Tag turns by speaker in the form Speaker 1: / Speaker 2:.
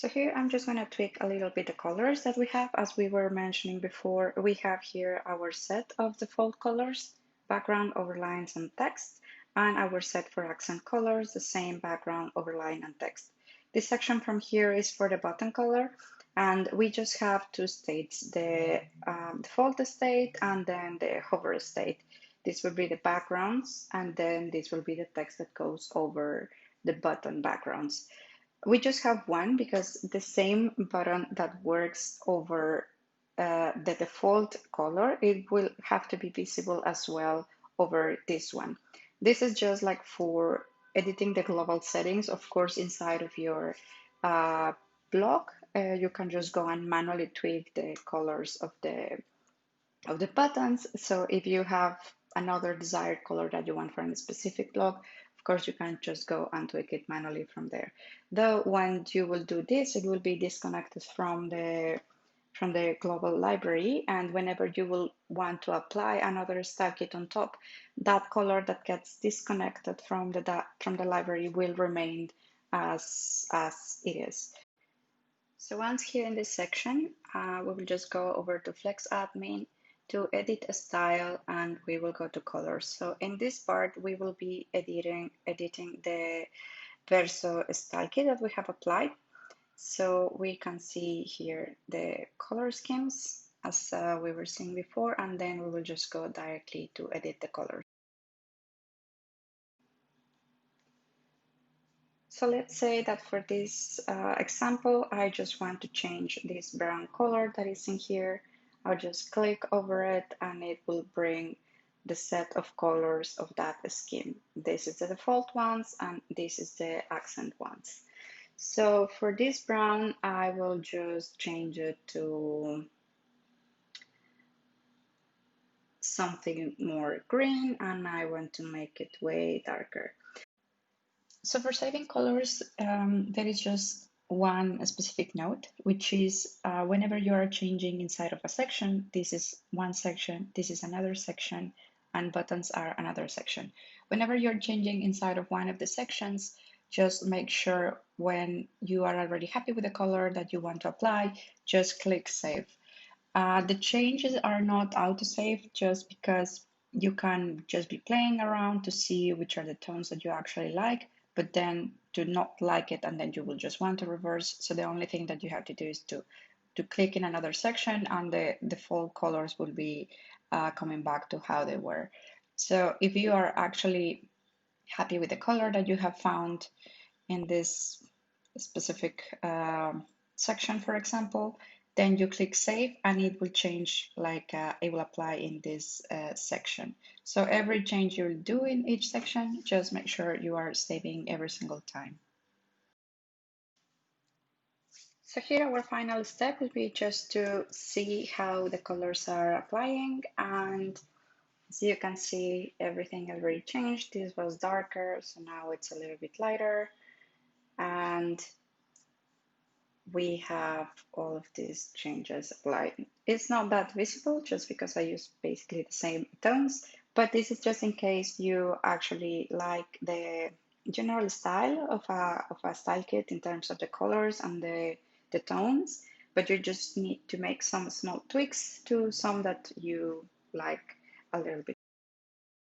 Speaker 1: So here I'm just going to tweak a little bit the colors that we have. As we were mentioning before, we have here our set of default colors, background, overlines, and text, and our set for accent colors, the same background, overline, and text. This section from here is for the button color, and we just have two states, the default state and then the hover state. This will be the backgrounds, and then this will be the text that goes over the button backgrounds. We just have one because the same button that works over the default color, it will have to be visible as well over this one. This is just like for editing the global settings. Of course, inside of your blog, you can just go and manually tweak the colors of the buttons. So if you have another desired color that you want for a specific block, of course, you can just go and tweak it manually from there. Though when you will do this, it will be disconnected from the global library, and whenever you will want to apply another style kit on top, that color that gets disconnected from the library will remain as it is. So once here in this section, we will just go over to Flex Admin to edit a style, and we will go to colors. So in this part, we will be editing the Verso style kit that we have applied. So we can see here the color schemes as we were seeing before, and then we will just go directly to edit the colors. So let's say that for this example, I just want to change this brown color that is in here. I'll just click over it and it will bring the set of colors of that scheme. This is the default ones and this is the accent ones. So for this brown, I will just change it to something more green, and I want to make it way darker. So for saving colors, there is just one specific note, which is whenever you are changing inside of a section, this is one section, this is another section, and buttons are another section. Whenever you're changing inside of one of the sections, just make sure when you are already happy with the color that you want to apply, just click Save. The changes are not auto-save just because you can just be playing around to see which are the tones that you actually like, but then to not like it and then you will just want to reverse. So the only thing that you have to do is to click in another section and the default colors will be coming back to how they were. So if you are actually happy with the color that you have found in this specific section, for example, then you click Save and it will change, like it will apply in this section. So every change you'll do in each section, just make sure you are saving every single time. So here our final step will be just to see how the colors are applying, and as you can see, everything already changed. This was darker, so now it's a little bit lighter, and we have all of these changes applied. It's not that visible just because I use basically the same tones, but this is just in case you actually like the general style of a style kit in terms of the colors and the tones, but you just need to make some small tweaks to some that you like a little bit.